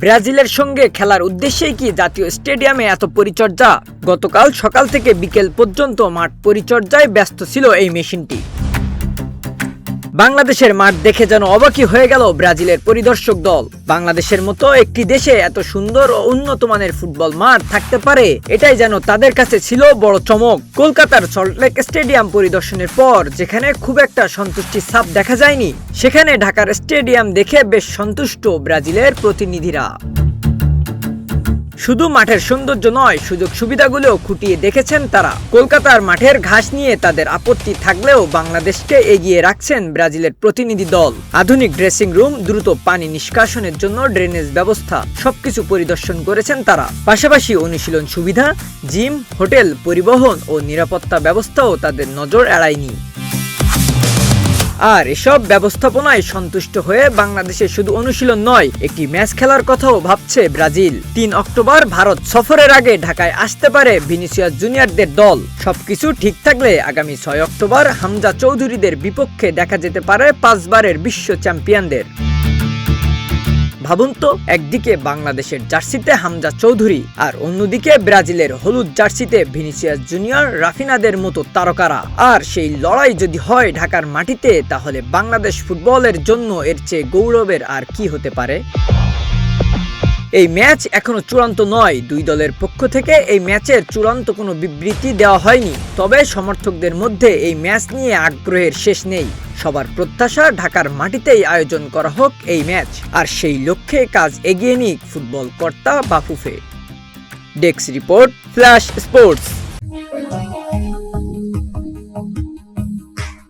ব্রাজিলের সঙ্গে খেলার উদ্দেশ্যেই কি জাতীয় স্টেডিয়ামে এত পরিচর্যা? গতকাল সকাল থেকে বিকেল পর্যন্ত মাঠ পরিচর্যায় ব্যস্ত ছিল এই মেশিনটি। বাংলাদেশের মাঠ দেখে যেন অবাকই হয়ে গেল ব্রাজিলের পরিদর্শক দল। বাংলাদেশের মতো একটি দেশে এত সুন্দর ও উন্নত মানের ফুটবল মাঠ থাকতে পারে, এটাই যেন তাদের কাছে ছিল বড় চমক। কলকাতার সল্টলেক স্টেডিয়াম পরিদর্শনের পর যেখানে খুব একটা সন্তুষ্টির ছাপ দেখা যায়নি, সেখানে ঢাকার স্টেডিয়াম দেখে বেশ সন্তুষ্ট ব্রাজিলের প্রতিনিধিরা। শুধু মাঠের সৌন্দর্য নয়, সুযোগ সুবিধাগুলো খুঁটিয়ে দেখেছেন তারা। কলকাতার মাঠের ঘাস নিয়ে তাদের আপত্তি থাকলেও বাংলাদেশকে এগিয়ে রাখছেন ব্রাজিলের প্রতিনিধি দল। আধুনিক ড্রেসিং রুম, দ্রুত পানি নিষ্কাশনের জন্য ড্রেনেজ ব্যবস্থা সবকিছু পরিদর্শন করেছেন তারা। পাশাপাশি অনুশীলন সুবিধা, জিম, হোটেল, পরিবহন ও নিরাপত্তা ব্যবস্থাও তাদের নজর এড়ায়নি। আর এসব ব্যবস্থাপনায় সন্তুষ্ট হয়ে বাংলাদেশে শুধু অনুশীলন নয়, একটি ম্যাচ খেলার কথাও ভাবছে ব্রাজিল। ৩ অক্টোবর ভারত সফরের আগে ঢাকায় আসতে পারে ভিনিসিয়াস জুনিয়রদের দল। সবকিছু ঠিক থাকলে আগামী ৬ অক্টোবর হামজা চৌধুরীদের বিপক্ষে দেখা যেতে পারে ৫ বারের বিশ্ব চ্যাম্পিয়নদের। ভাবুন তো, একদিকে বাংলাদেশের জার্সিতে হামজা চৌধুরী আর অন্যদিকে ব্রাজিলের হলুদ জার্সিতে ভিনিসিয়াস জুনিয়র, রাফিনাদের মতো তারকারা। আর সেই লড়াই যদি হয় ঢাকার মাটিতে, তাহলে বাংলাদেশ ফুটবলের জন্য এর চেয়ে গৌরবের আর কি হতে পারে? এই ম্যাচ এখনো চূড়ান্ত নয়। দুই দলের পক্ষ থেকে এই ম্যাচের চূড়ান্ত কোনো বিবৃতি দেওয়া হয়নি। তবে সমর্থকদের মধ্যে এই ম্যাচ নিয়ে আগ্রহের শেষ নেই। সবার প্রত্যাশা ঢাকার মাটিতেই আয়োজন করা হোক এই ম্যাচ, আর সেই লক্ষ্যে কাজ এগিয়ে নিক ফুটবল কর্তা Bafufe. Desk report, flash sports.